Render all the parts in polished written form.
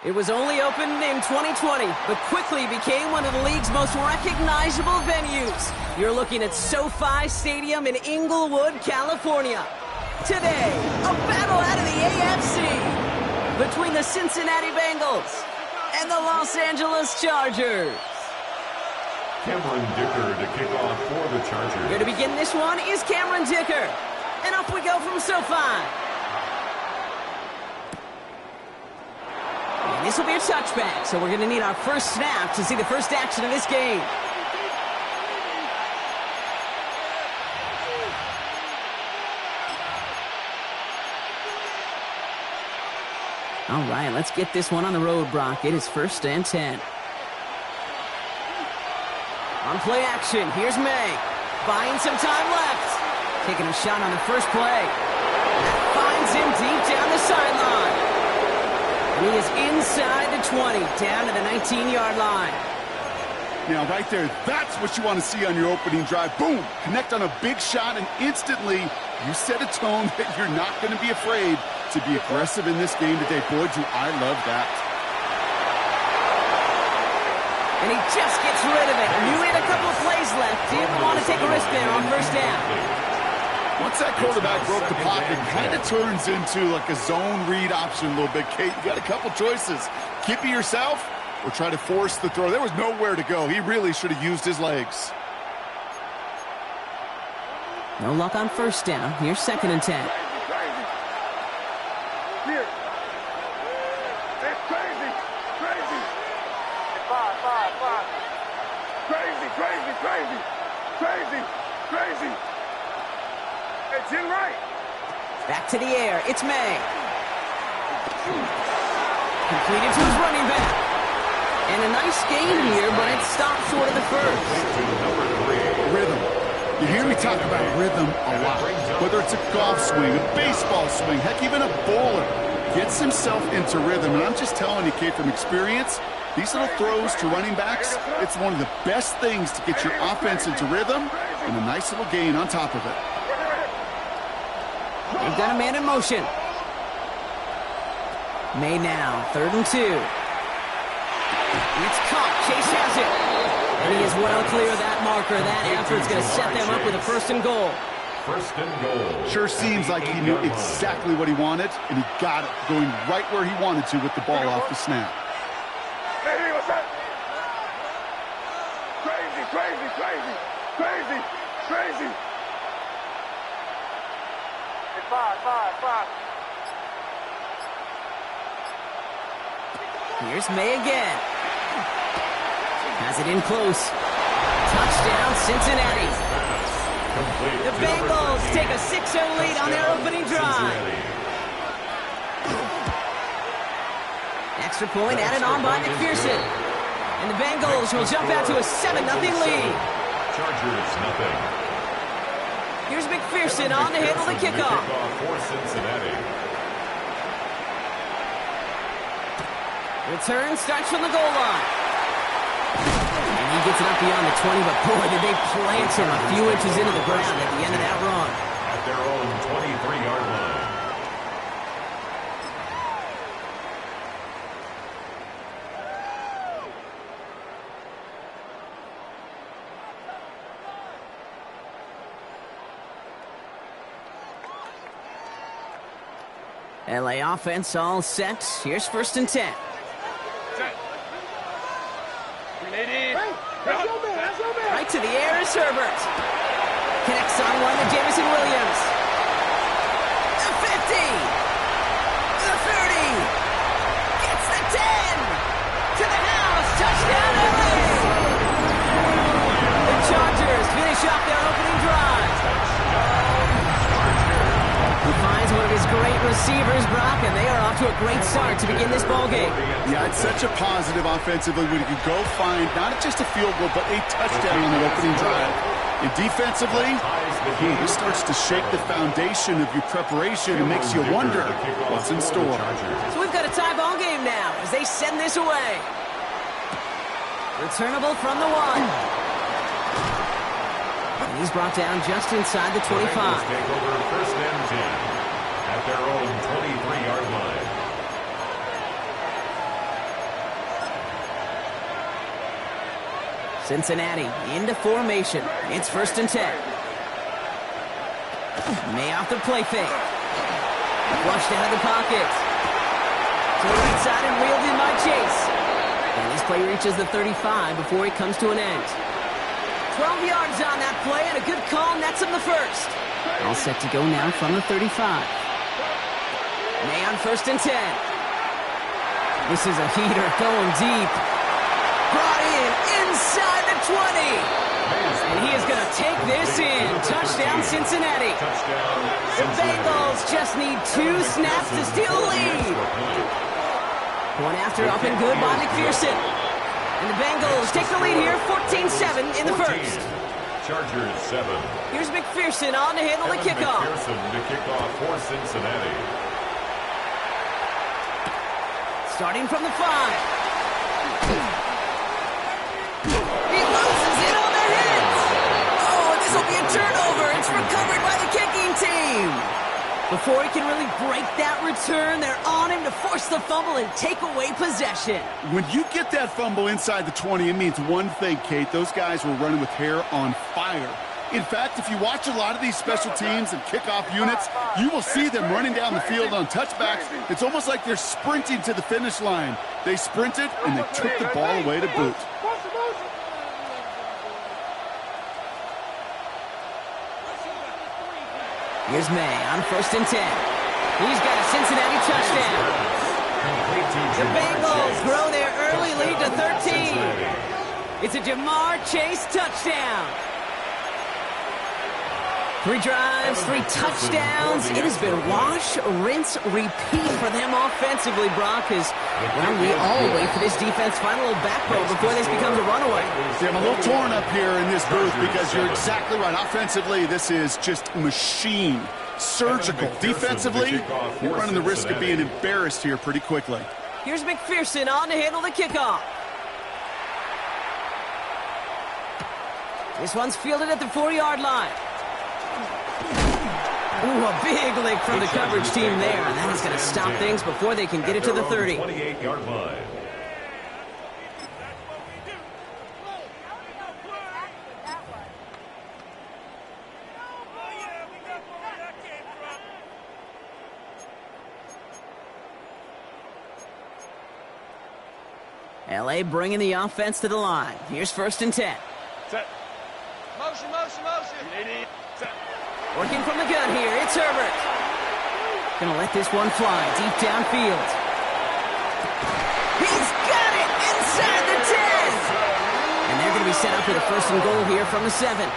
It was only opened in 2020, but quickly became one of the league's most recognizable venues. You're looking at SoFi Stadium in Inglewood, California. Today, a battle out of the AFC between the Cincinnati Bengals and the Los Angeles Chargers. Cameron Dicker to kick off for the Chargers. Here to begin this one is Cameron Dicker. And off we go from SoFi. And this will be a touchback, so we're going to need our first snap to see the first action of this game. All right, let's get this one on the road, Brock. It is 1st and 10. On play action, here's May. Buying some time left. Taking a shot on the first play. That finds him deep down the sideline. And he is inside the 20, down to the 19-yard line. Now, right there, that's what you want to see on your opening drive. Boom! Connect on a big shot, and instantly you set a tone that you're not going to be afraid to be aggressive in this game today. Boy, do I love that. And he just gets rid of it. Knew he had a couple of plays left. Didn't want to take a risk there on first down. Once that quarterback broke the pocket, kind of turns into like a zone read option a little bit. Kate, you got a couple choices. Keep it yourself or try to force the throw. There was nowhere to go. He really should have used his legs. No luck on first down. Here's 2nd and 10. Here. It's crazy. Crazy. Five. Crazy. It's in right. Back to the air. It's May. Completed to his running back. And a nice gain here, but it stopped short of the first. Rhythm. You hear me talk about rhythm a lot. Whether it's a golf swing, a baseball swing, heck, even a bowler gets himself into rhythm. And I'm just telling you, Kate, from experience, these little throws to running backs, it's one of the best things to get your offense into rhythm and a nice little gain on top of it. They've got a man in motion. May now, 3rd and 2. It's caught. Chase has it. And he is well clear of that marker. That effort's going to set them up with a 1st and goal. 1st and goal. Sure seems like he knew exactly what he wanted, and he got it, going right where he wanted to with the ball off the snap. Hey, what's that? Crazy. It's five. Here's May again. Has it in close. Touchdown, Cincinnati. The Bengals take a 6-0 lead on their opening drive. Extra point added on by McPherson. And the Bengals will jump out to a 7-0 lead. Chargers, nothing. Here's McPherson on to handle the kickoff. For Cincinnati. Return starts from the goal line. And he gets it up beyond the 20, but boy, did they plant him a few inches into the ground at the end of that run. At their own 23-yard line. LA offense all set. Here's 1st and 10. Right to the air is Herbert. Connects on one to Jamison Williams. The 50. The 30. Gets the 10. To the house. Touchdown, LA. The Chargers finish off their opening drive. He finds one of his great receivers, Brock, and they are off to a great start to begin this ballgame. Yeah, it's such a positive offensively when you can go find not just a field goal, but a touchdown on the opening drive. And defensively, he starts to shake the foundation of your preparation and makes you wonder what's in store. So we've got a tie ball game now as they send this away. Returnable from the 1. And he's brought down just inside the 25. The Bengals take over 1st and 10 at their own 23-yard line. Cincinnati into formation. It's 1st and 10. May off the play fake. Flushed out of the pocket. To the right side and reeled in by Chase. And this play reaches the 35 before it comes to an end. 12 yards on that play and a good call nets him the 1st. All set to go now from the 35. May on 1st and 10. This is a heater going deep. Brought in inside the 20. And he is going to take this in. Touchdown, Cincinnati. The Bengals just need 2 snaps to steal the lead. One after up and good by McPherson. And the Bengals take the lead here, 14-7 in the 1st. Chargers 7. Here's McPherson on to handle the kickoff. McPherson to kick off for Cincinnati. Starting from the 5. He loses it on the hit. Oh, this will be a turnover. It's recovered by the kicking team. Before he can really break that return, they're on him to force the fumble and take away possession. When you get that fumble inside the 20, it means one thing, Kate. Those guys were running with hair on fire. In fact, if you watch a lot of these special teams and kickoff units, you will see them running down the field on touchbacks. It's almost like they're sprinting to the finish line. They sprinted, and they took the ball away to boot. Here's May on 1st and 10. He's got a Cincinnati touchdown. The Bengals grow their early lead to 13. It's a Jamar Chase touchdown. 3 drives, 3 touchdowns. It has been wash, rinse, repeat for them offensively, Brock, as well, we all wait for this defense final backbone before this becomes a runaway. Yeah, I'm a little torn up here in this booth because you're exactly right. Offensively, this is just machine, surgical. Defensively, you're running the risk of being embarrassed here pretty quickly. Here's McPherson on to handle the kickoff. This one's fielded at the 4-yard line. Ooh, a big lick from the coverage team there. And that is going to stop things before they can get it to the 30. 28-yard line. LA bringing the offense to the line. Here's 1st and 10. Set. Motion, motion, motion. Set. Working from the gun here, it's Herbert. Gonna let this one fly deep downfield. He's got it inside the 10. And they're gonna be set up with a 1st and goal here from the 7.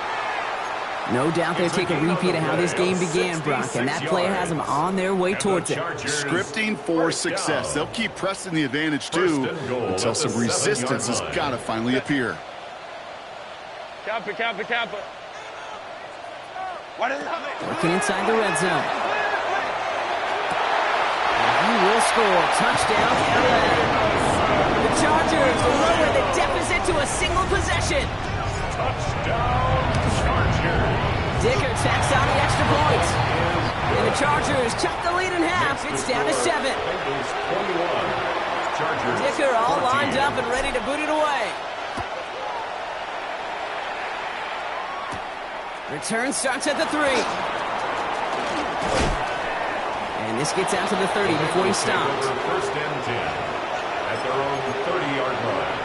No doubt they'll take a repeat of how this game began, Brock, and that play has them on their way towards it. Scripting for success. They'll keep pressing the advantage, too, until some resistance has got to finally appear. Cap it, cap it, cap it. Working inside the red zone. And he will score. Touchdown, LA. The Chargers lower the deficit to a single possession. Touchdown, Chargers. Dicker tacks on the extra point. And the Chargers cut the lead in half. It's down to 7. Bengals 21. Chargers Dicker all 14. lined up and ready to boot it away. Return starts at the 3. And this gets out to the 30 before he stops. 1st and 10 at their own 30-yard line.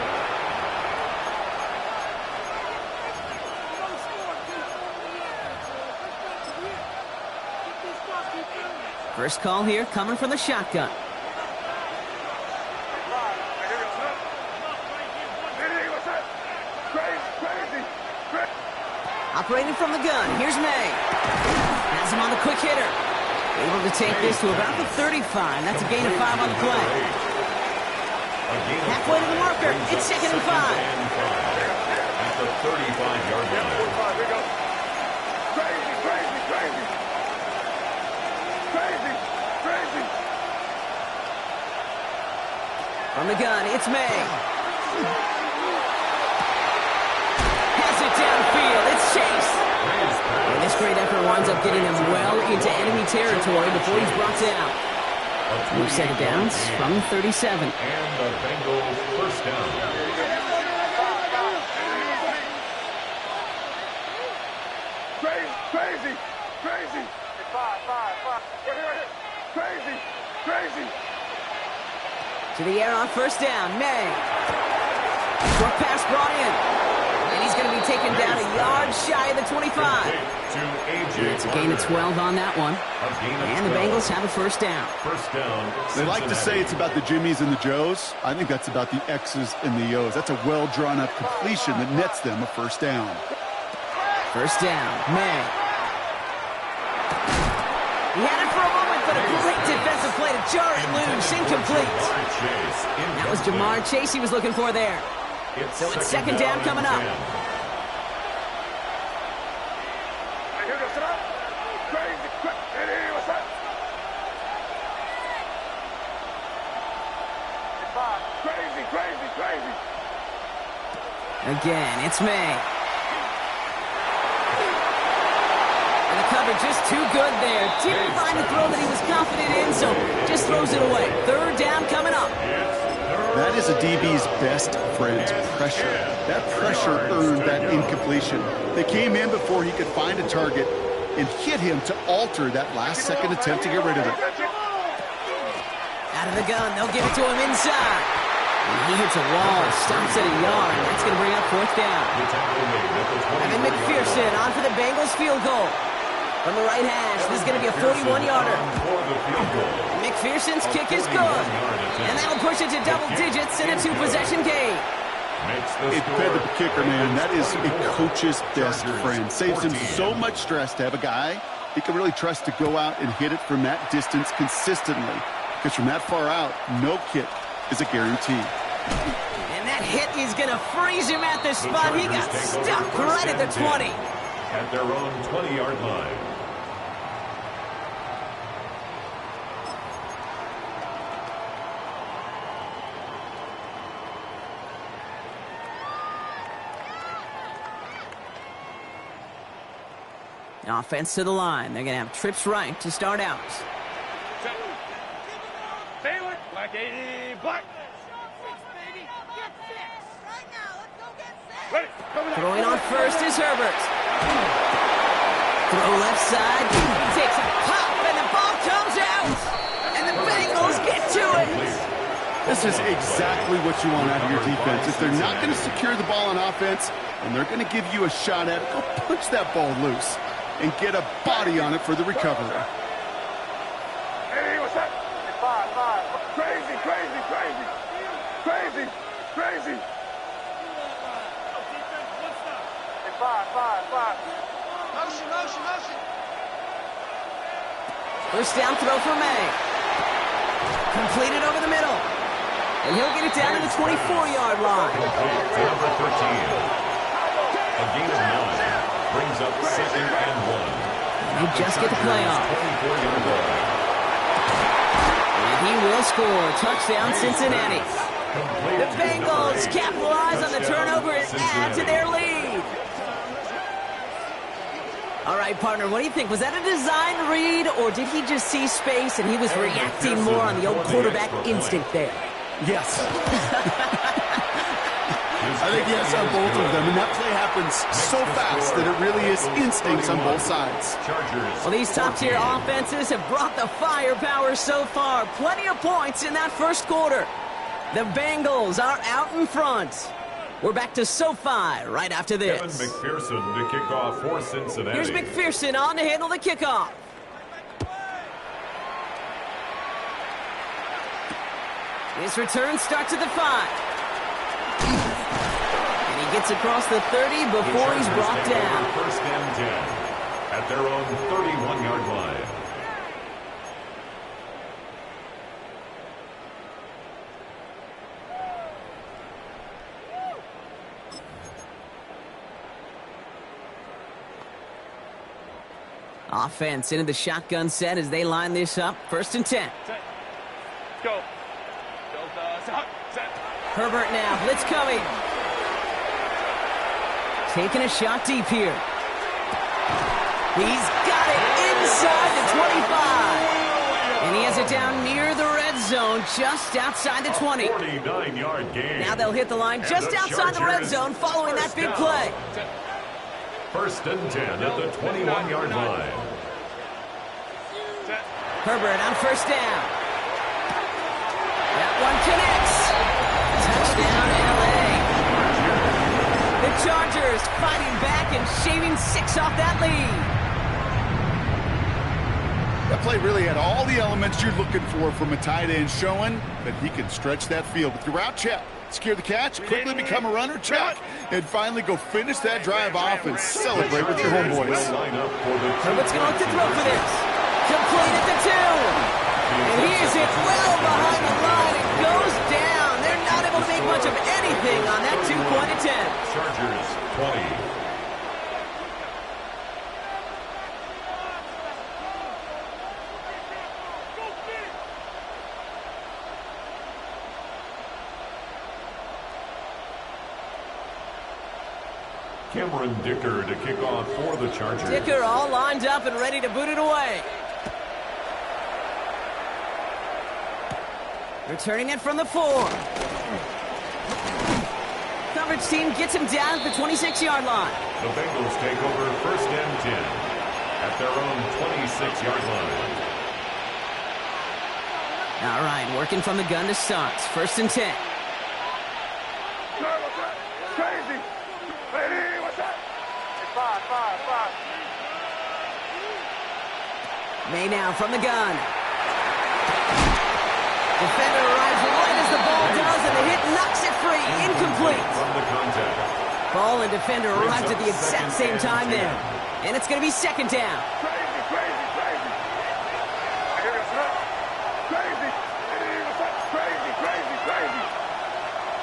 First call here coming from the shotgun. Operating from the gun, here's May. Has him on the quick hitter. Able to take this to about the 35. That's a gain of 5 on the play. Halfway to the marker, it's 2nd and 5. At the 35-yard line. Crazy, crazy, crazy. Crazy, crazy. From the gun, it's May. winds up getting him well into enemy territory before he's brought down. New set of downs from 37. And the Bengals first down. Crazy. Crazy. To the air on first down. May. Short pass brought in. And he's going to be taken down a yard shy of the 25. It's a gain of 12 on that one. And the Bengals have a first down. They like to say it's about the Jimmies and the Joes. I think that's about the X's and the O's. That's a well-drawn-up completion that nets them a first down. First down, May. He had it for a moment, but a great defensive play to jar it loose. Incomplete. That was Jamar Chase he was looking for there. So it's second down coming up. Crazy. Again, it's May. And the cover just too good there. Didn't find the throw that he was confident in, so just throws it away. Third down coming up. That is a DB's best friend, pressure. That pressure earned that incompletion. They came in before he could find a target and hit him to alter that last-second attempt to get rid of it. Out of the gun, they'll give it to him inside. And he hits a wall, stops at a yard. That's going to bring up fourth down. And then McPherson on for the Bengals field goal. From the right hash, this is going to be a 41-yarder. McPherson's kick is good. And that'll push it to double digits in a two-possession game. It fed the kicker, man. That is a coach's best friend. Saves him so much stress to have a guy he can really trust to go out and hit it from that distance consistently. Because from that far out, no kick is a guarantee. And that hit is going to freeze him at the spot. He got stuck right at the 20. At their own 20-yard line. Offense to the line. They're going to have trips right to start out. Black 80, black. Throwing on first is Herbert. Throw left side. He takes a pop, and the ball comes out. And the Bengals get to it. This is exactly what you want out of your defense. If they're not going to secure the ball on offense, and they're going to give you a shot at it, go punch that ball loose and get a body on it for the recovery. Hey, what's that? Five. Crazy. Five. Motion. First down throw for May. Completed over the middle. And he'll get it down to the 24-yard line. Number 13. A gain of 9. Brings up 2nd and 1. They just get the play off. And he will score. Touchdown, Cincinnati. The Bengals capitalize on the turnover and add to their lead. All right, partner, what do you think? Was that a design read, or did he just see space and he was reacting more on the old quarterback instinct there? Yes. I think yes on both of them, and that play happens so fast that it really is instincts on both sides. Well, these top-tier offenses have brought the firepower so far. Plenty of points in that first quarter. The Bengals are out in front. We're back to SoFi right after this. Kevin McPherson to kick off for Cincinnati. Here's McPherson on to handle the kickoff. His return starts at the 5. And he gets across the 30 before he's brought down. First and 10 at their own 31-yard line. Offense into the shotgun set as they line this up. First and 10. Go. Set. Herbert now. Blitz coming. Taking a shot deep here. He's got got it inside the 25. And he has it down near the red zone, just outside the 20. 49-yard gain. Now they'll hit the line just outside the red zone following that big play. First and 10 at the 21-yard line. Herbert on first down. That one connects. Touchdown, L.A. The Chargers fighting back and shaving 6 off that lead. That play really had all the elements you're looking for from a tight end, showing that he can stretch that field. With your route, check. Secure the catch, quickly become a runner, check. And finally go finish that drive off and celebrate with your homeboys. Herbert's going to look to throw for this. Complete at the 2. And he is hit well behind the line. It goes down. They're not able to make much of anything on that 2-point attempt. Chargers 20. Cameron Dicker to kick off for the Chargers. Dicker all lined up and ready to boot it away. Returning it from the 4. Coverage team gets him down at the 26-yard line. The Bengals take over first and 10 at their own 26-yard line. All right, working from the gun to start. First and 10. Crazy. Hey, what's that? Five. May now from the gun. Defender arrives right as the ball does, and the hit knocks it free. Incomplete. From the contact. Ball and defender arrived at the exact same time there. And it's going to be second down. Crazy. I hear this up. Crazy. Hey, what's that? Crazy.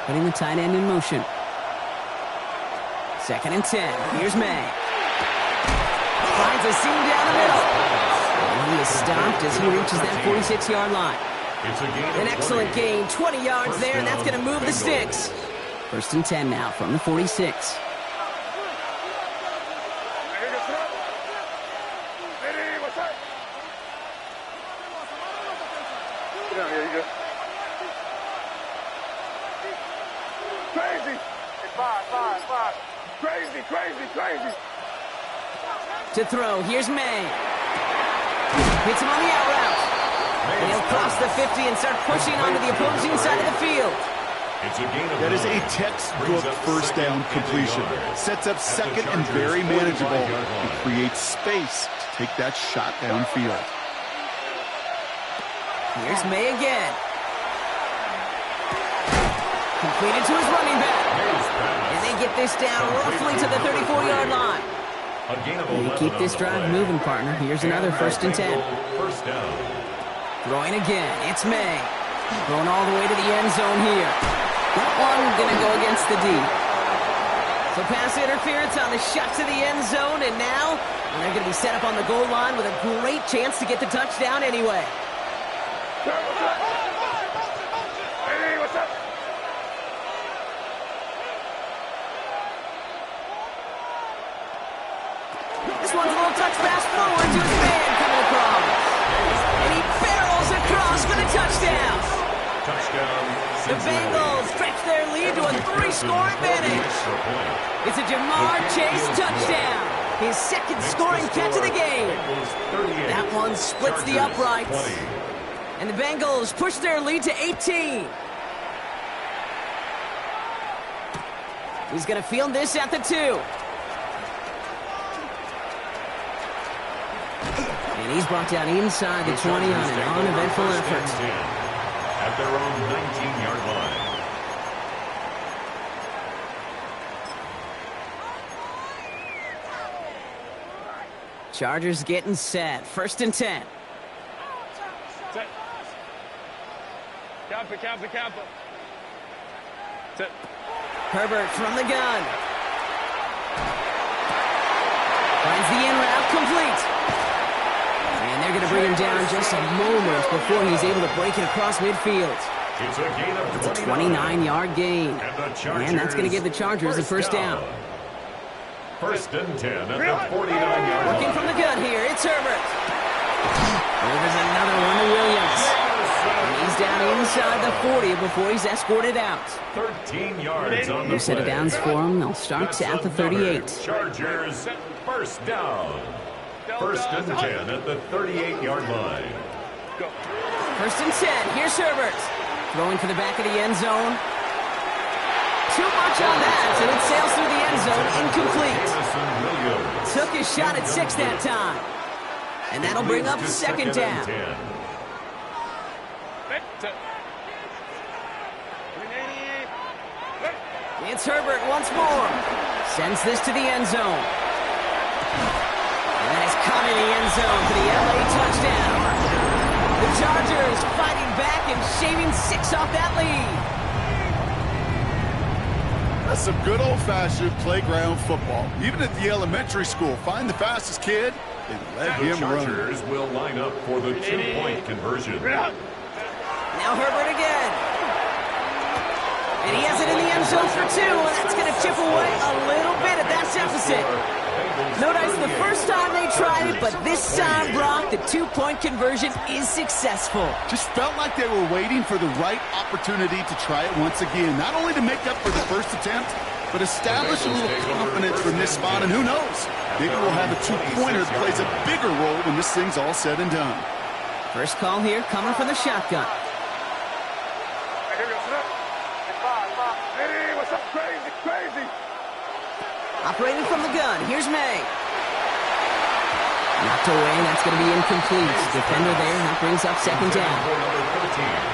Putting the tight end in motion. Second and 10. Here's May. Finds a seam down the middle. And he is stopped as he reaches that 46-yard line. It's a gain. An excellent gain. 20 yards there, and that's going to move the sticks. First and 10 now from the 46. I hear this up. Hey, what's that? Get down here, you go. Crazy. Hey, five. Crazy. To throw, here's May. Hits him on the out route. And he'll cross the 50 and start pushing onto the opposing side of the field. It's a gain of That is 9. a textbook first down completion. Sets up second and very manageable. And creates space to take that shot downfield. Here's May again. Completed to his running back. And they get this down roughly to the 34-yard line. A gain of And 11 keep this on the drive play. moving, partner. Here's another first and 10. First down. Throwing again. It's May. Going all the way to the end zone here. That one going to go against the D. So pass interference on the shot to the end zone, and now they're going to be set up on the goal line with a great chance to get the touchdown anyway. Hey, what's up? This one's a little touch pass forward to his man coming across. And he barrels across for the touchdown. Touchdown. The Bengals stretch their lead to a 3-score advantage. It's a Jamar Chase touchdown. His second scoring catch of the game. That one splits the uprights. And the Bengals push their lead to 18. He's going to field this at the 2. And he's brought down inside the 20 on an uneventful effort. At their own 19-yard line. Chargers getting set. First and 10. Set. Camper. Set. Herbert from the gun. Finds the in route complete. And they're going to bring him down just a moment before he's able to break it across midfield. It's a gain of 29. It's a 29-yard gain. And that's going to give the Chargers a first down. First and 10 at the 49-yard line. Working from the gun here, it's Herbert. There's another one to Williams. And he's down inside the 40 before he's escorted out. 13 yards on the New set of play. downs for him. They'll start at the 38. Chargers, first down. First and 10 at the 38-yard line. First and 10. Here's Herbert. Throwing for the back of the end zone. Too much on that, and it sails through the end zone. Incomplete. Took his shot at 6 that time. And that'll bring up second down. It's Herbert once more. Sends this to the end zone. And that is caught in the end zone for the LA touchdown. The Chargers fighting back and shaving 6 off that lead. That's some good old-fashioned playground football. Even at the elementary school, find the fastest kid and let him run. The Chargers will line up for the 2-point conversion. Now Herbert again. And he has it in the end zone for 2, and that's going to chip away a little bit at that deficit. Notice the first time they tried it, but this time, Brock, the 2-point conversion is successful. Just felt like they were waiting for the right opportunity to try it once again. Not only to make up for the first attempt, but establish a little confidence from this spot, and who knows? Maybe we'll have a 2-pointer that plays a bigger role when this thing's all said and done. First call here coming from the shotgun. Hey, what's up? Crazy, crazy. Operating from the gun, here's May. Knocked away, that's going to be incomplete. Defender there, that brings up second down.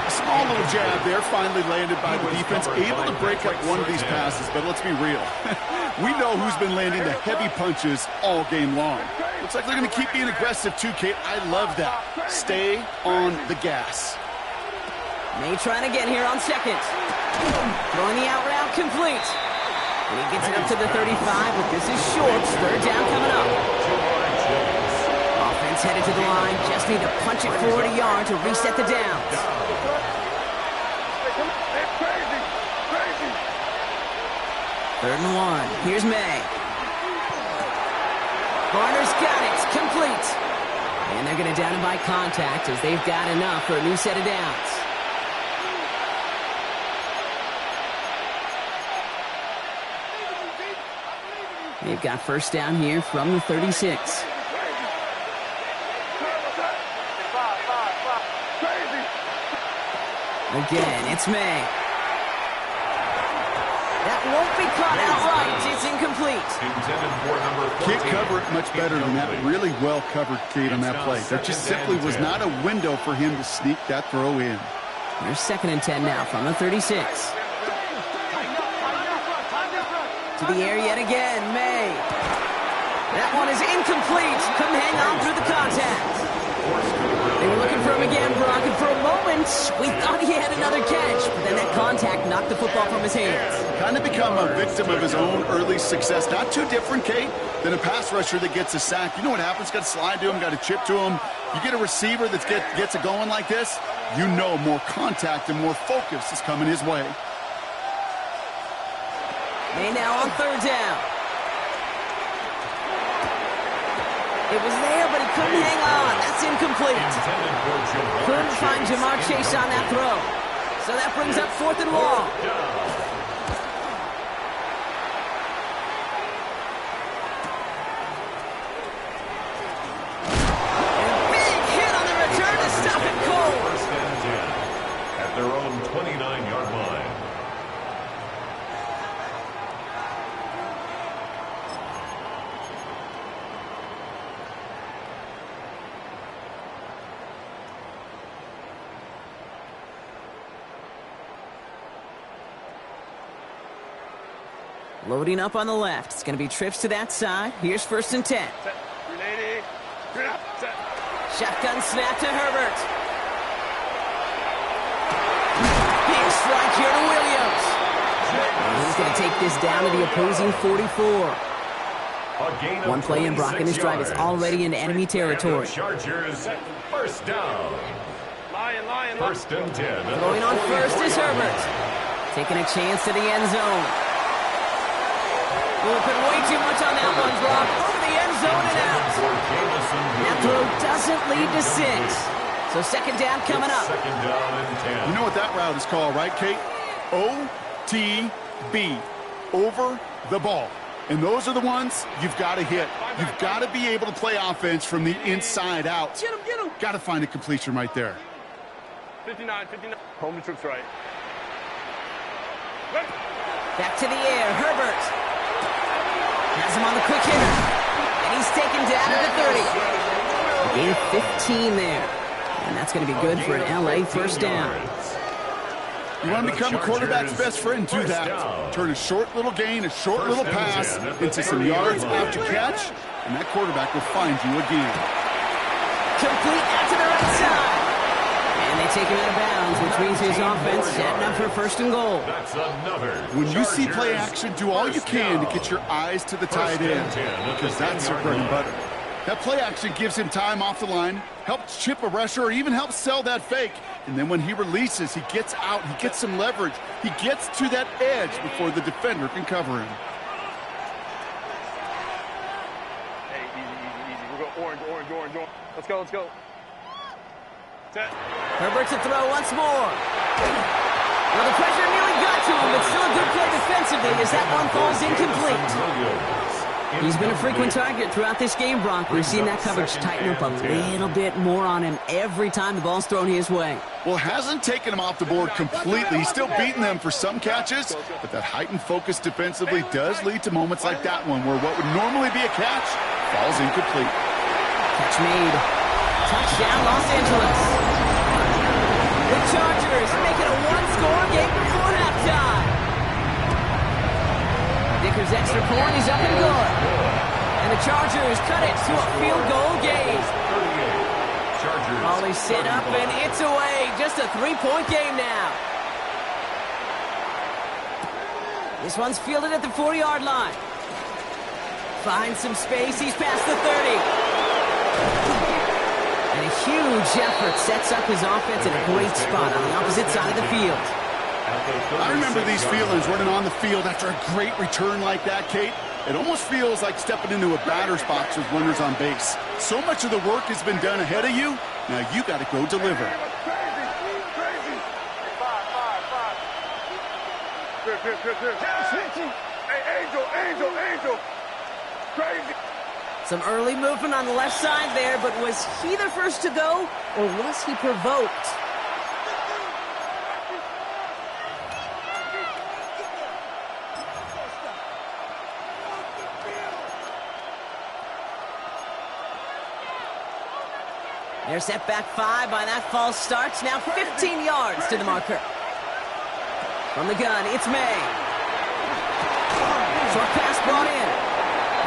A small little jab there, finally landed by the defense. Able to break up one of these passes, but let's be real. We know who's been landing the heavy punches all game long. Looks like they're going to keep being aggressive too, Kate. I love that. Stay on the gas. May trying again here on second. Throwing the out route complete. And he gets it up to the 35, but this is short. Third down coming up. Offense headed to the line. Just need to punch it forward a yard to reset the downs. Crazy, crazy. Third and 1. Here's May. Garner's got it. Complete. And they're going to down him by contact as they've got enough for a new set of downs. They've got first down here from the 36. Again, it's May. That won't be caught outright. It's incomplete. Can't cover it much better than that. Really well covered, Kate, on that play. There just simply was not a window for him to sneak that throw in. There's second and 10 now from the 36. To the air yet again, May. That one is incomplete. Couldn't hang on through the contact. They were looking for him again, Brock, and for a moment, we thought he had another catch, but then that contact knocked the football from his hands. Kind of become a victim of his own early success. Not too different, Kate, than a pass rusher that gets a sack. You know what happens? Got to slide to him, got to chip to him. You get a receiver that gets it going like this, you know more contact and more focus is coming his way. May now on third down. It was there, but he couldn't hang on. That's incomplete. Couldn't find Jamar Chase on that throw. So that brings up fourth and long. And a big hit on the return to stop it cold. First and 10 at their own 29-yard line. Loading up on the left. It's going to be trips to that side. Here's first and 10. Shotgun snap to Herbert. Big strike here to Williams. And he's going to take this down to the opposing 44. One play in, Brock, in this drive is already into enemy territory. Chargers, first down. First and 10. Throwing on first is Herbert. Taking a chance to the end zone. Open way too much on that one, Brock. Over the end zone and out. That throw doesn't lead to 6. So second down coming up. Second down and 10. You know what that route is called, right, Kate? OTB. Over the ball. And those are the ones you've got to hit. You've got to be able to play offense from the inside out. Get him. Got to find a completion right there. 59. Home the troops right. Back to the air, Herbert. Has him on the quick hitter. And he's taken down at the 30. Gain 15 there. And that's going to be good for an LA first down. You want to become a quarterback's best friend, do that. Turn a short little gain, a short little pass into some yards after catch, and that quarterback will find you again. Complete out to the right side. And they take him out of bounds, which means his offense setting up for first and goal. That's another. When you see play action, do all you can to get your eyes to the tight end, because that's your bread and butter. That play action gives him time off the line, helps chip a rusher, or even helps sell that fake. And then when he releases, he gets out, he gets some leverage. He gets to that edge before the defender can cover him. Hey, easy. We'll go orange. Let's go. Set. Herbert to throw once more. Well, the pressure nearly got to him, but still a good play defensively as that one falls incomplete. He's been a frequent target throughout this game, Brock. We've seen that coverage tighten up a little bit more on him every time the ball's thrown his way. Well, hasn't taken him off the board completely. He's still beating them for some catches, but that heightened focus defensively does lead to moments like that one where what would normally be a catch falls incomplete. Catch made. Touchdown, Los Angeles. The Chargers make it a one-score game before halftime. Dicker's extra point is up and good. And the Chargers cut it to a field goal game. Ball is set up and it's away. Just a 3-point game now. This one's fielded at the 40-yard line. Finds some space. He's past the 30. And a huge effort sets up his offense in a great spot on the opposite side of the field. I remember these feelings running on the field after a great return like that, Kate. It almost feels like stepping into a batter's box with runners on base. So much of the work has been done ahead of you. Now you got to go deliver. Crazy. 5. Good. Hey, Angel. Crazy. Some early movement on the left side there, but was he the first to go, or was he provoked? They're set back 5 by that false start. Now 15 yards to the marker. From the gun, it's May. Short pass brought in.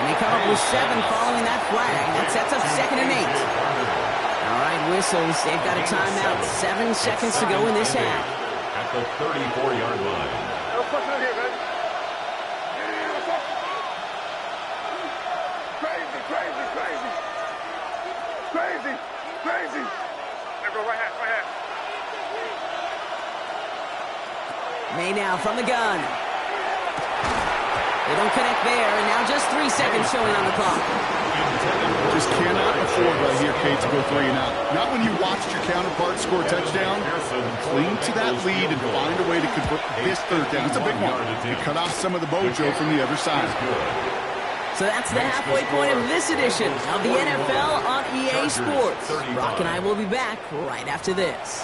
And they come up with 7 following that flag. That sets up 2nd and 8. All right, whistles. They've got a timeout. 7 seconds to go in this half. At the 34-yard line. No pushing it here, man. Crazy. There go right hand. May now from the gun. They don't connect there, and now just 3 seconds showing on the clock. Just cannot afford right here, Kate, to go 3 and out. Not when you watched your counterpart score a touchdown. Cling to that lead and find a way to convert this 3rd down. It's a big one. You cut off some of the mojo from the other side. So that's the halfway point of this edition of the NFL on EA Sports. Brock and I will be back right after this.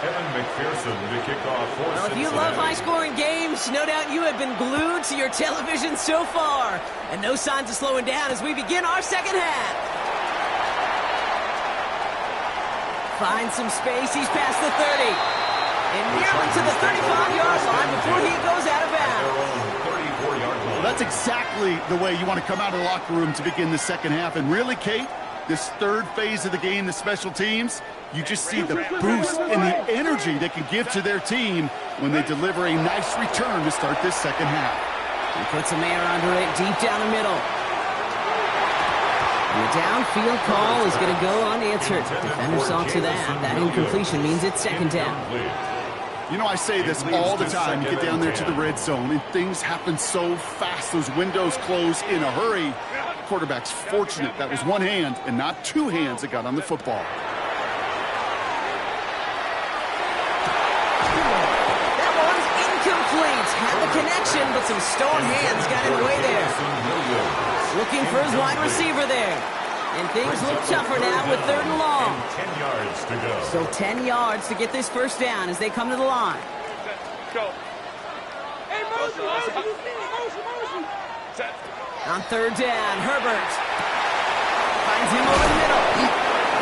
Evan McPherson to kick off for Well, if you love high-scoring games, no doubt you have been glued to your television so far. And no signs of slowing down as we begin our second half. Finds some space. He's past the 30. And nearly to the 35-yard line before he goes out of bounds. Well, that's exactly the way you want to come out of the locker room to begin the second half. And really, Kate, this 3rd phase of the game, the special teams, you just see the boost and the energy they can give to their team when they deliver a nice return to start this second half. He puts a man under it deep down the middle. And the downfield call is going to go unanswered. Defender saw to that. That incompletion means it's 2nd down. You know, I say this all the time. You get down there to the red zone, and things happen so fast. Those windows close in a hurry. The quarterback's fortunate that was one hand and not two hands that got on the football. That one's incomplete. Had the connection, but some stone hands got in the way there. Looking for his wide receiver there. And things look tougher now with 3rd and long. 10 yards to go. So 10 yards to get this first down as they come to the line. Go. Hey, motion. On 3rd down, Herbert finds him over the middle.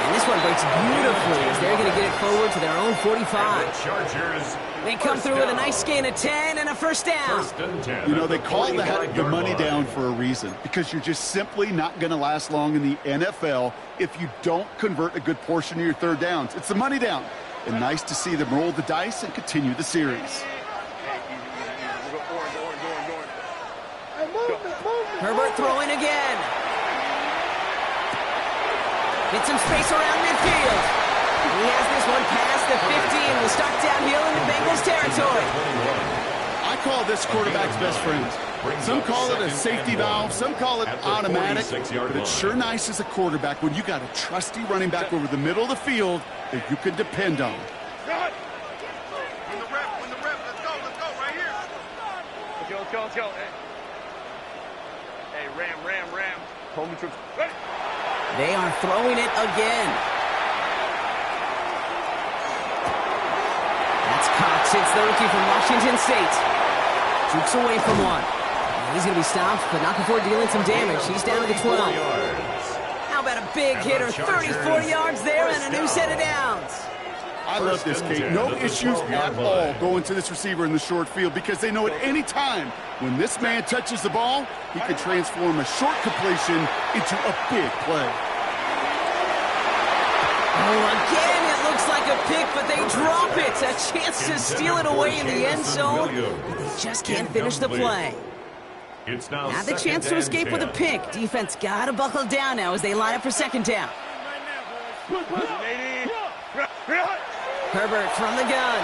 And this one breaks beautifully as they're going to get it forward to their own 45. The Chargers. They come through with a nice gain of 10 and a first down. First and 10. You know, they call the money down for a reason, because you're just simply not going to last long in the NFL if you don't convert a good portion of your 3rd downs. It's the money down. And nice to see them roll the dice and continue the series. Herbert throwing again. Get some space around midfield. He has this one past the 15. Will start downhill into Bengals territory. I call this quarterback's best friend. Some call it a safety valve, some call it automatic, but it's sure nice as a quarterback when you got a trusty running back over the middle of the field that you can depend on. When the ref, let's go, right here. Let's go. Hey, Ram. Hold me troops. Ready? They are throwing it again. That's Cox. It's the rookie from Washington State. Jukes away from one. He's going to be stopped, but not before dealing some damage. He's down to the 12. How about a big hitter? 34 yards there and a new set of downs. I love this, Kate. No issues at all going to this receiver in the short field, because they know at any time when this man touches the ball, he can transform a short completion into a big play. Oh, again, it looks like a pick, but they drop it. A chance to steal it away in the end zone, but they just can't finish the play. It's now Had the chance to escape with a pick. Defense got to buckle down now as they line up for 2nd down. Herbert from the gun.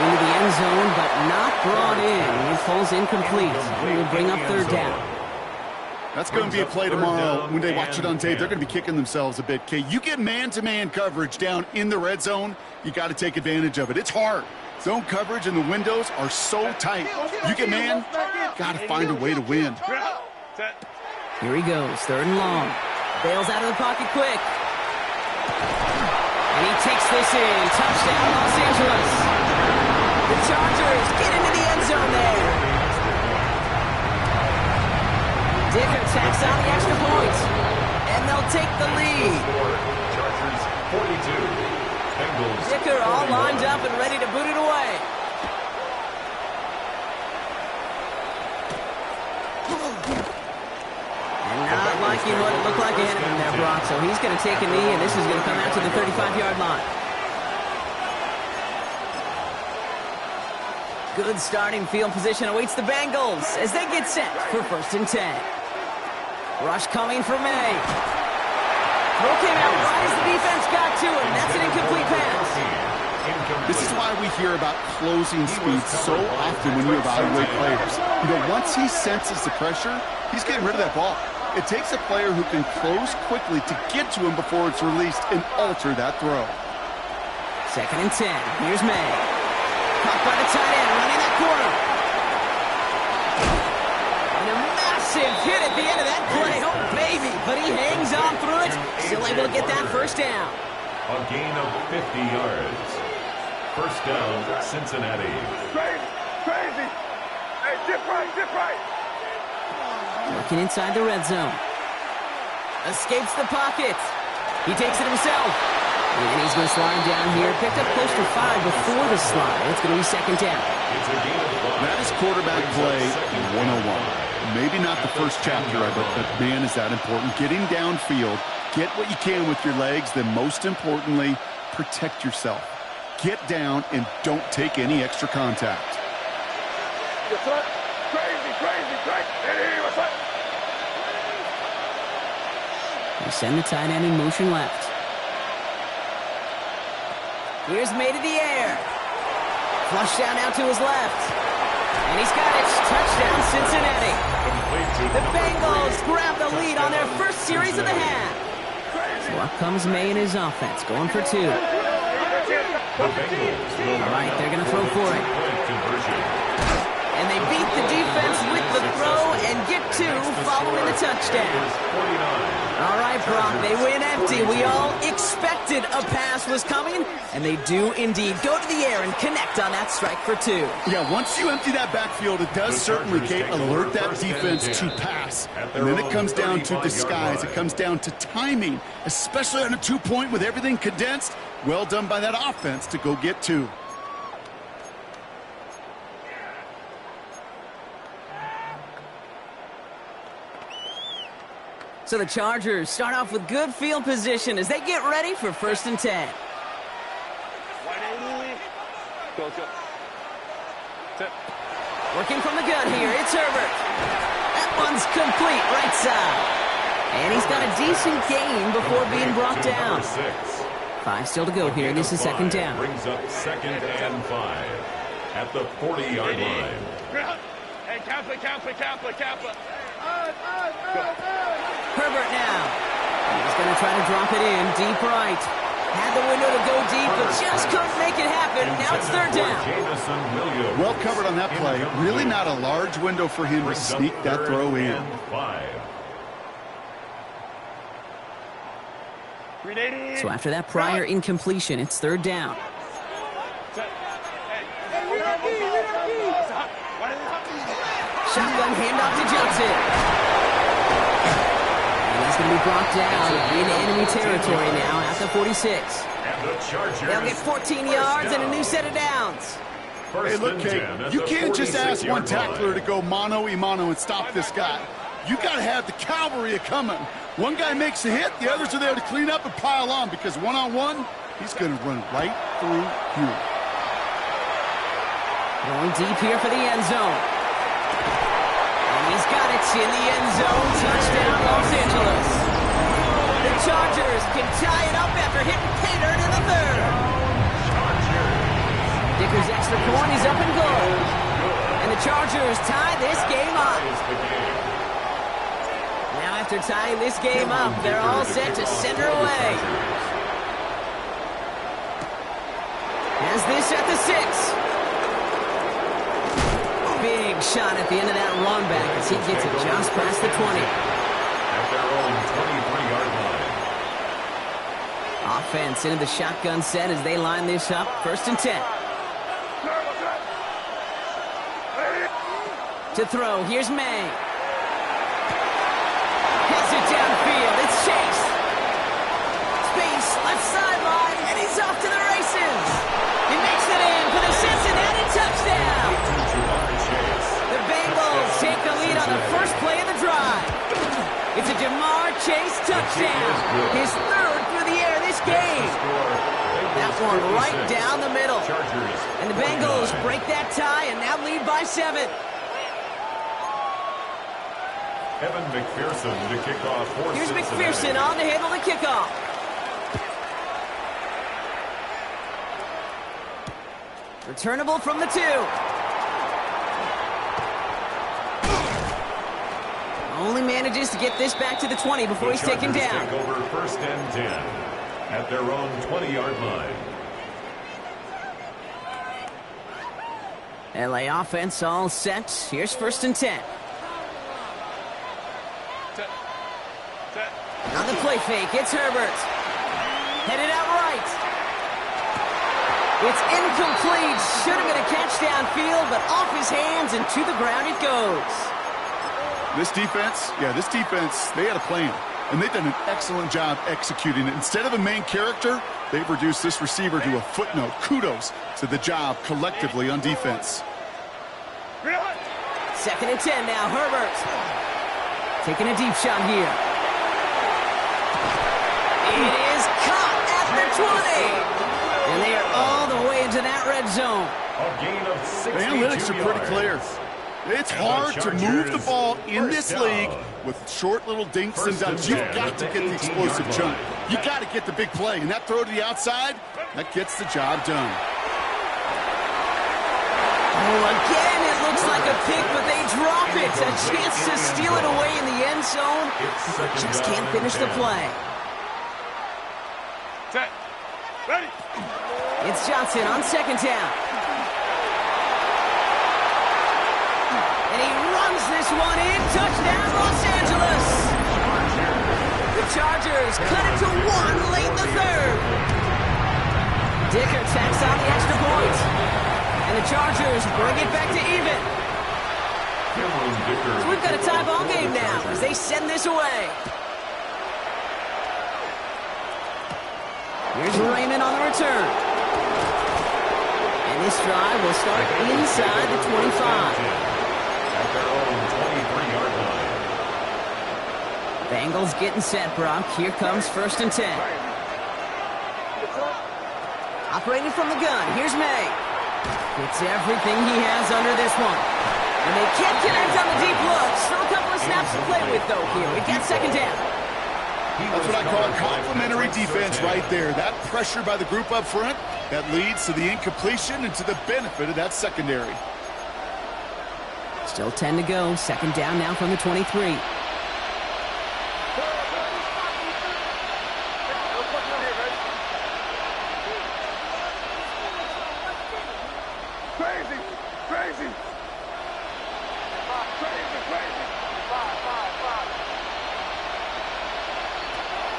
Into the end zone, but not brought in. It falls incomplete. It will bring up 3rd down. That's going to be a play tomorrow. When they watch it on tape, they're going to be kicking themselves a bit, Kate. You get man-to-man coverage down in the red zone, you got to take advantage of it. It's hard. Zone coverage and the windows are so tight. You get man, got to find a way to win. Here he goes, 3rd and long. Bails out of the pocket quick. And he takes this in. Touchdown, Los Angeles. The Chargers get into the end zone there. Dicker tacks on the extra point. And they'll take the lead. Chargers 42. Bengals. Dicker all lined up and ready to boot it away. And not liking what it looked like ahead of him there, Brock. So he's going to take a knee, and this is going to come out to the 35-yard line. Good starting field position awaits the Bengals as they get set for 1st and 10. Rush coming for May. Throw came out right as the defense got to him. That's an incomplete pass. This is why we hear about closing speed so often when you evaluate players. You know, once he senses the pressure, he's getting rid of that ball. It takes a player who can close quickly to get to him before it's released and alter that throw. 2nd and 10. Here's May. Caught by the tight end, running that corner. And a massive hit at the end of that play. Oh, baby. But he hangs on through it. Still able to get that first down. A gain of 50 yards. First down, Cincinnati. Crazy. Hey, dip right. Working inside the red zone. Escapes the pocket. He takes it himself. And he's going to slide down here. Picked up close to 5 before the slide. It's going to be 2nd down. That is quarterback play 101. Maybe not the first chapter of it, but man, is that important. Getting downfield, get what you can with your legs, then most importantly, protect yourself. Get down and don't take any extra contact. Crazy. We send the tight end in motion left. Here's made in the air. Flush down out to his left. And he's got it. Touchdown, Cincinnati. The Bengals grab the lead on their first series of the half. So up comes May and his offense, going for two. All right, they're going to throw for it. And they beat the defense with the throw and get two following the touchdown. All right, Brock, they win empty. We all expected a pass was coming, and they do indeed go to the air and connect on that strike for two. Yeah, once you empty that backfield, it does certainly alert that defense to pass. And then it comes down to disguise. It comes down to timing, especially on a two-point with everything condensed. Well done by that offense to go get two. So the Chargers start off with good field position as they get ready for 1st and 10. Working from the gun here, it's Herbert. That one's complete, right side. And he's got a decent gain before being brought down. 5 still to go here. This is 2nd down. Brings up 2nd and 5 at the 40-yard line. Hey, Kappa. Herbert now. He's going to try to drop it in deep right. Had the window to go deep, but just couldn't make it happen. Now it's 3rd down. Well covered on that play. Really not a large window for him to sneak that throw in. So after that prior incompletion, it's 3rd down. Shotgun handoff to Johnson. And he's going to be brought down in enemy territory now at the 46. They'll get 14 yards and a new set of downs. Hey, look, Kate, you can't just ask one tackler to go mano-a-mano and stop this guy. You got to have the cavalry coming. One guy makes a hit, the others are there to clean up and pile on, because one-on-one, he's going to run right through you. Going deep here for the end zone. And he's got it in the end zone. Touchdown, Los Angeles. The Chargers can tie it up after hitting pay dirt in the 3rd. Dicker's extra point is up and good. And the Chargers tie this game up. Now after tying this game up, they're all set to send her away. Has this at the 6. Big shot at the end of that run back as he gets it just past the 20. At their own 23-yard line. Offense into the shotgun set as they line this up. 1st and 10. To throw, here's May. Has it downfield, it's Chase. Space, left sideline, and he's off to the races. He makes it in for the Cincinnati touchdown. The Bengals take the lead on the first play of the drive. It's a Jamar Chase touchdown. His 3rd through the air this game. That one right down the middle. And the Bengals break that tie and now lead by 7. Evan McPherson to kick off for Here's Cincinnati. McPherson on to handle the kickoff. Returnable from the 2. Only manages to get this back to the 20 before he's taken down. Take over 1st and 10 at their own 20-yard line. LA offense all set. Here's 1st and 10. On the play fake, it's Herbert. Headed out right. It's incomplete. Should have been a catch downfield, but off his hands and to the ground it goes. This defense, they had a plan, and they've done an excellent job executing it. Instead of a main character, they've reduced this receiver to a footnote. Kudos to the job collectively on defense. 2nd and 10 now, Herbert. Taking a deep shot here. It is caught at the 20. And they are all the way into that red zone. A gain of 62 The analytics are pretty clear. It's hard to move the ball in this league with short little dinks and dunks. You've got to get the explosive chunk. You got to get the big play. And that throw to the outside, that gets the job done. Oh, again, it looks like a pick, but they drop it. A chance to steal it away in the end zone. Just can't finish the play. Set. Ready. It's Johnson on second down. And he runs this one in. Touchdown, Los Angeles. The Chargers cut it to 1 late in the third. Dicker tacks on the extra point. And the Chargers bring it back to even. So we've got a tie ball game now as they send this away. Here's Raymond on the return. And this drive will start inside the 25. At their own 23-yard line. Bengals getting set, Brock. Here comes 1st and 10. Operating from the gun. Here's May. Gets everything he has under this one. And they can't connect on the deep look. Still a couple of snaps to play with, though, here. We get second down. That's what I call complimentary defense right there. That pressure by the group up front, that leads to the incompletion and to the benefit of that secondary. Still 10 to go. Second down now from the 23.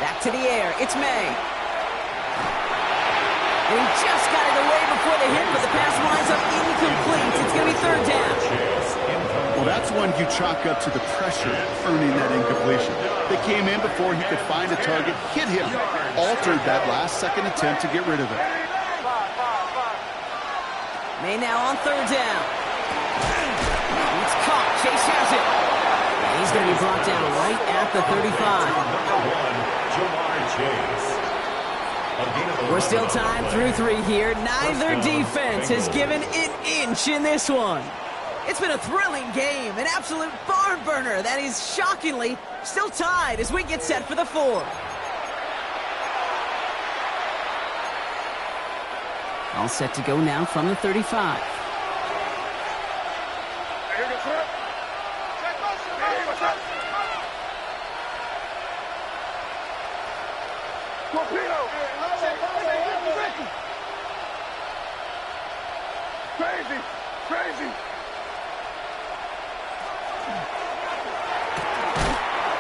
Back to the air. It's May. And he just got it away before the hit, but the pass winds up incomplete. It's going to be third down. Well, that's one you chalk up to the pressure earning that incompletion. They came in before he could find a target, hit him, altered that last-second attempt to get rid of it. May now on third down. It's caught. Chase has it. And he's going to be brought down right at the 35. We're still tied through 3 here. Neither defense has given an inch in this one. It's been a thrilling game, an absolute barn burner that is shockingly still tied as we get set for the 4th. All set to go now from the 35.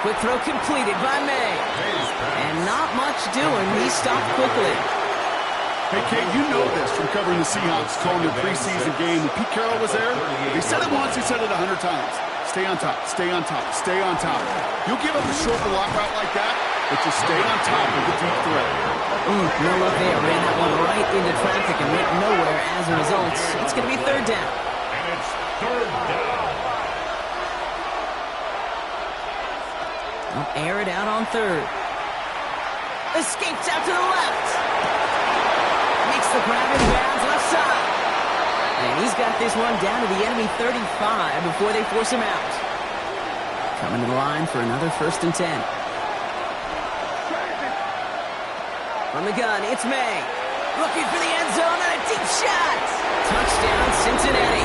Quick throw completed by May. And not much doing. He stopped quickly. Hey, Kate, you know this from covering the Seahawks, calling their preseason game. When Pete Carroll was there, he said it once, he said it 100 times. Stay on top, stay on top, stay on top. You'll give up a short block route like that, but just stay on top of the deep threat. No luck there. Ran that one right into traffic and went nowhere as a result. It's going to be third down. And it's third down. They'll air it out on third. Escapes out to the left. Makes the grab in bounds left side. And he's got this one down to the enemy 35 before they force him out. Coming to the line for another 1st and 10. From the gun, it's May. Looking for the end zone and a deep shot. Touchdown, Cincinnati.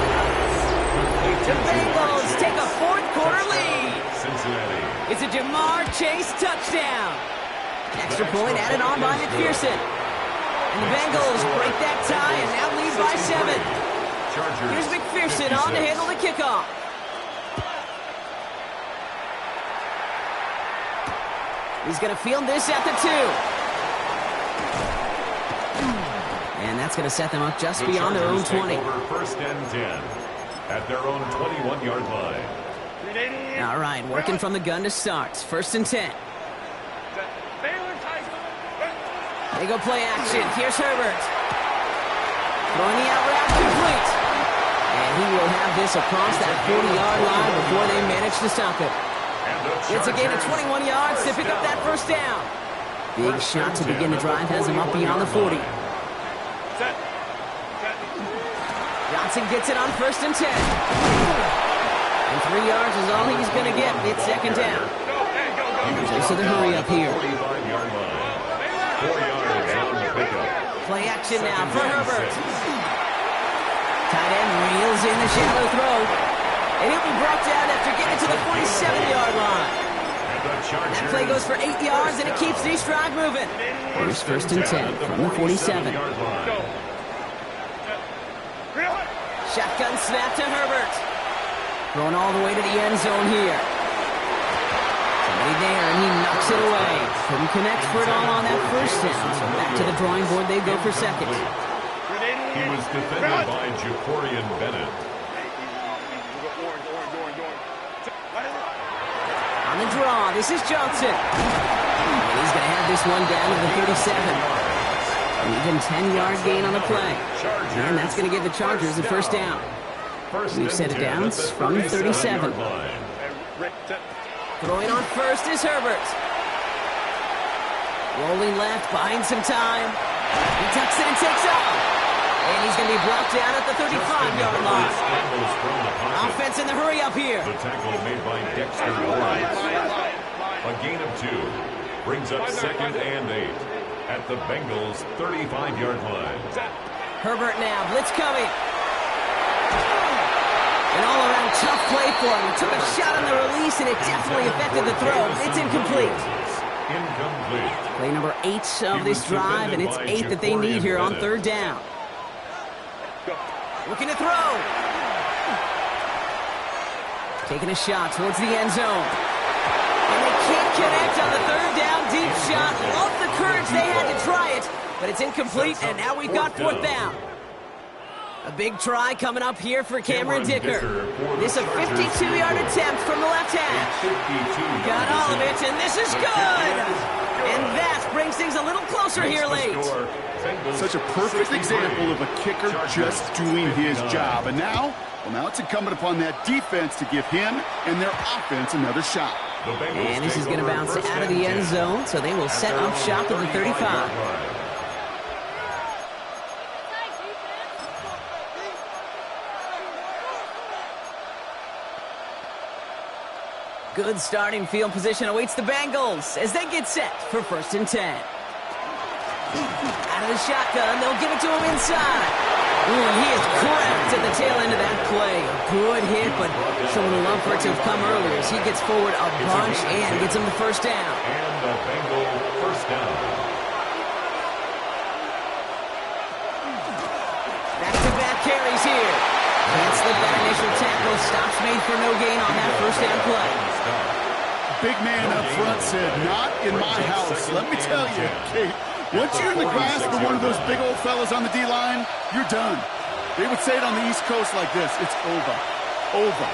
The Bengals take a 4th quarter lead. Cincinnati. It's a Jamar Chase touchdown. Extra point added on by McPherson. And the Bengals break that tie and now lead by 7. Here's McPherson on to handle the kickoff. He's going to field this at the 2. And that's going to set them up just beyond their own 20. Over 1st and 10 at their own 21-yard line. All right, working from the gun to start. 1st and 10. They go play action. Here's Herbert. Throwing the out route complete. And he will have this across that 40-yard line before they manage to stop it. It's a gain of 21 yards to pick up that 1st down. Big shot to begin the drive has him up beyond the 40. Johnson gets it on 1st and 10. And 3 yards is all he's going to get. It's second down. So the hurry up here. 45-yard line. 4 yards on the pickup. Play action now for Herbert. Tight end reels in the shallow throw. And he'll be brought down after getting to the 47-yard line. That play goes for 8 yards, and it keeps the drive moving. Here's first and 10 from the 47. Shotgun snap to Herbert. Thrown all the way to the end zone here. Somebody there, and he knocks it away. Couldn't connect for it all on that first down, so back to the drawing board they go for second. He was defended by Jacorian Bennett. On the draw, this is Johnson. And he's going to have this one down to the 37. An even 10-yard gain on the play. And that's going to give the Chargers the first down. We've set it down from the 37. Throwing on first is Herbert. Rolling left, buying some time. He tucks it and takes off. And he's going to be brought down at the 35-yard line. Offense in the hurry up here. The tackle made by Dexter Lawrence. A gain of 2 brings up second and 8 at the Bengals' 35-yard line. Herbert now, blitz coming. An all-around tough play for him. He took a shot on the release, and it definitely affected the throw. It's incomplete. Incomplete. Play number 8 of this drive, and it's 8 that they need here on third down. Looking to throw. Taking a shot towards the end zone. And they can't connect on the third down deep shot. Love the courage they had to try it, but it's incomplete, and now we've got fourth down. A big try coming up here for Cameron Dicker. This a 52-yard attempt from the left hash. Got all of it, and this is good. And that brings things a little closer here late. Such a perfect example of a kicker just doing his job. And now it's incumbent upon that defense to give him and their offense another shot. And this is going to bounce out of the end zone, so they will set up shop at the 35. Good starting field position awaits the Bengals as they get set for first and 10. Out of the shotgun, they'll give it to him inside. Ooh, he is cracked at the tail end of that play. Good hit, but showing a love for it to have come earlier as he gets forward a bunch and gets him the first down. And the Bengal first down. Back-to-back carries here. Can't slip that initial tackle. Stops made for no gain on that first down play. Big man up front said, not in my house. Let me tell you, Kate, once you're in the grasp of one of those big old fellas on the D-line, you're done. They would say it on the East Coast like this. It's over. Over.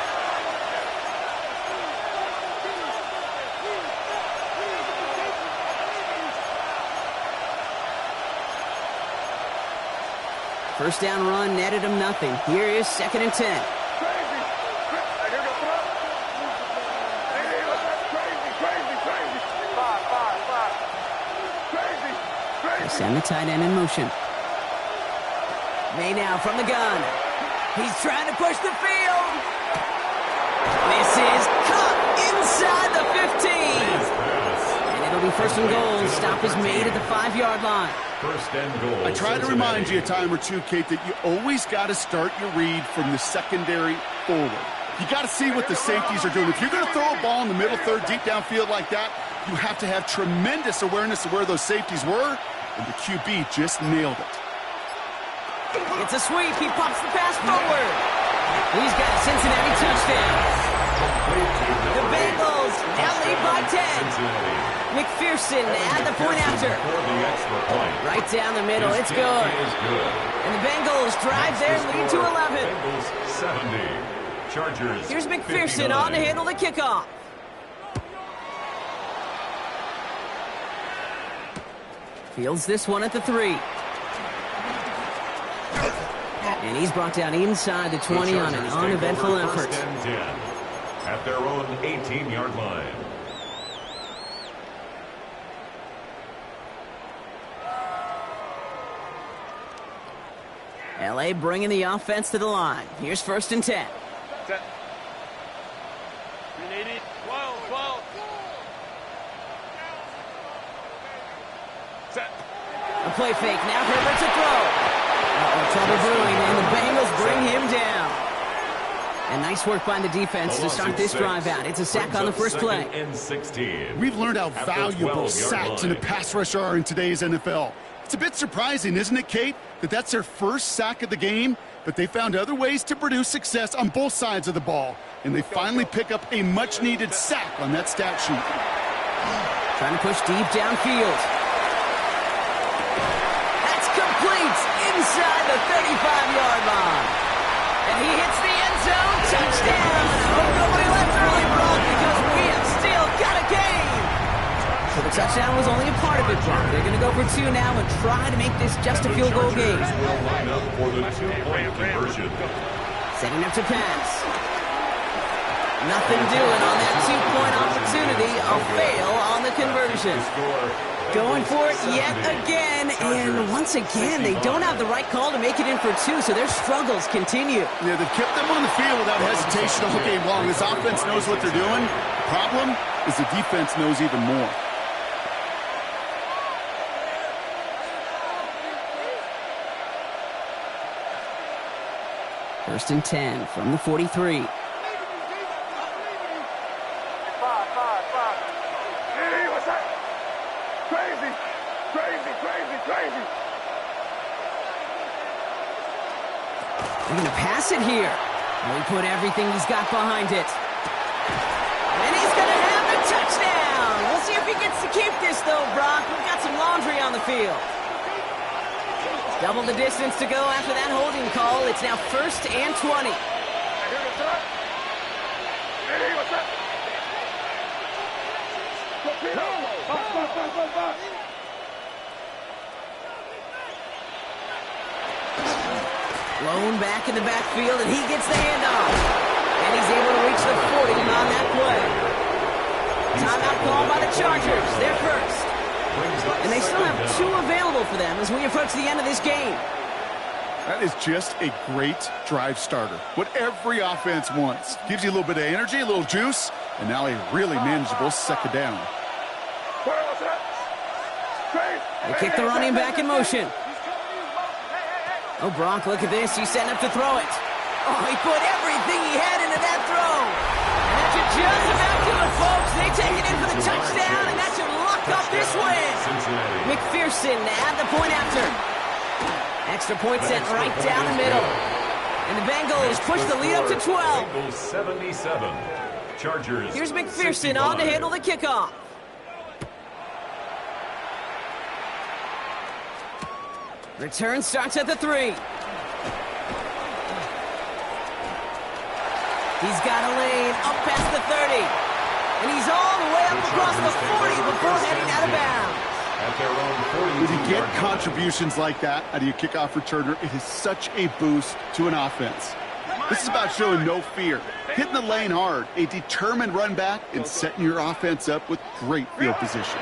First down run netted him nothing. Here is second and 10. They send the tight end in motion. May now from the gun. He's trying to push the field. This is caught inside the 15. And it'll be first and goal. Stop is made at the 5-yard line. First and goal. I try to remind you a time or two, Kate, that you always got to start your read from the secondary forward. You got to see what the safeties are doing. If you're going to throw a ball in the middle third, deep downfield like that, you have to have tremendous awareness of where those safeties were, and the QB just nailed it. It's a sweep. He pops the pass forward. He's got a Cincinnati touchdown. The Bengals now lead by 10. McPherson at the point after. Right down the middle. It's good. And the Bengals drive their lead to 11. Bengals 70. Chargers. Here's McPherson on to handle the kickoff. Fields this one at the 3. And he's brought down inside the 20 on an uneventful effort. At their own 18-yard line. LA bringing the offense to the line. Here's first and 10. A play fake. Now Herbert to throw. Trouble brewing, and the Bengals bring him down. And nice work by the defense to start this drive out. It's a sack on the first play. We've learned how valuable sacks in a pass rush are in today's NFL. It's a bit surprising, isn't it, Kate, that that's their first sack of the game, but they found other ways to produce success on both sides of the ball, and they finally pick up a much-needed sack on that stat sheet. Trying to push deep downfield. That's complete inside the 35-yard line. And he hits the end zone. Touchdown. Oh, nobody left early, Brock, because we have still got a game. So the touchdown was only a part of it, Brock. They're going to go for two now and try to make this just a field goal game. Will line up for the two-point conversion. Setting up to pass. Nothing doing on that two-point opportunity. A fail on the conversion. Going for it yet again, and once again, they don't have the right call to make it in for two, so their struggles continue. Yeah, they've kept them on the field without hesitation all game long. This offense knows what they're doing. The problem is the defense knows even more. First and 10 from the 43. They're going to pass it here. And he put everything he's got behind it. And he's going to have the touchdown. We'll see if he gets to keep this, though, Brock. We've got some laundry on the field. Double the distance to go after that holding call. It's now first and 20. Blown back in the backfield, and he gets the handoff. And he's able to reach the 40 on that play. Timeout call by the Chargers. They're first. And they still have two available for them as we approach the end of this game. That is just a great drive starter. What every offense wants. Gives you a little bit of energy, a little juice, and now a really manageable second down. They kick the running back in motion. Oh, Brock, look at this. He's setting up to throw it. Oh, he put everything he had into that throw. And that should just about do it, folks. They take it in for the touchdown, and that should lock up this win. McPherson at the point after. Extra point sent right down the middle. And the Bengals push the lead up to 12. Bengals 77. Chargers. Here's McPherson on to handle the kickoff. Return starts at the 3. He's got a lane up past the 30. And he's all the way up across the 40 before heading out of bounds. At their own 40. When you get contributions like that out of your kickoff returner, it is such a boost to an offense. This is about showing no fear, hitting the lane hard, a determined run back, and setting your offense up with great field position.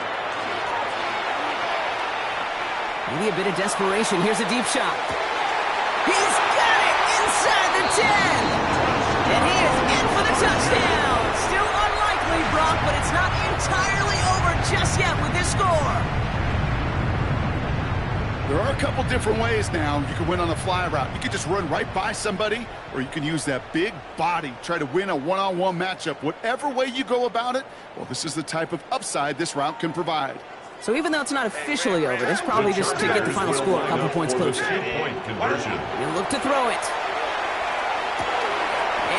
Maybe a bit of desperation. Here's a deep shot. He's got it inside the 10. And he is in for the touchdown. Still unlikely, Brock, but it's not entirely over just yet with this score. There are a couple different ways now. You can win on a fly route. You can just run right by somebody, or you can use that big body, try to win a one-on-one matchup. Whatever way you go about it, well, this is the type of upside this route can provide. So even though it's not officially over, it's probably just to get the final score a couple points closer. Two-point conversion. He'll look to throw it.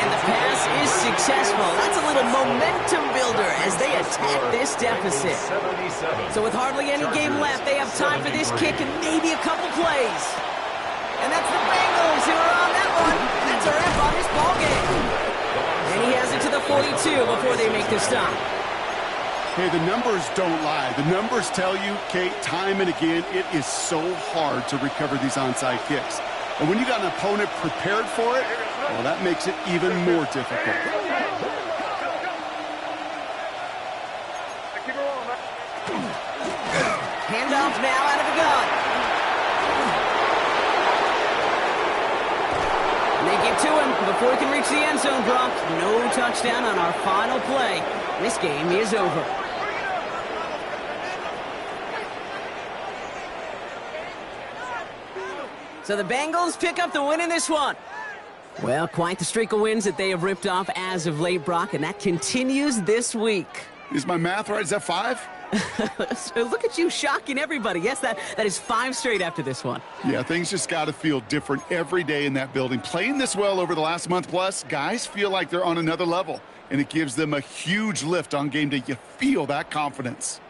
And the pass is successful. That's a little momentum builder as they attack this deficit. So with hardly any game left, they have time for this kick and maybe a couple plays. And that's the Bengals who are on that one. That's a wrap on this ball game. And he has it to the 42 before they make the stop. Hey, the numbers don't lie. The numbers tell you, Kate, time and again, it is so hard to recover these onside kicks. And when you got an opponent prepared for it, well, that makes it even more difficult. Handoff now out of the gun. And they give it to him before he can reach the end zone, Brock. No touchdown on our final play. This game is over. So the Bengals pick up the win in this one. Well, quite the streak of wins that they have ripped off as of late, Brock, and that continues this week. Is my math right? Is that 5? So look at you shocking everybody. Yes, that is 5 straight after this one. Yeah, things just got to feel different every day in that building. Playing this well over the last month plus, guys feel like they're on another level, and it gives them a huge lift on game day. You feel that confidence.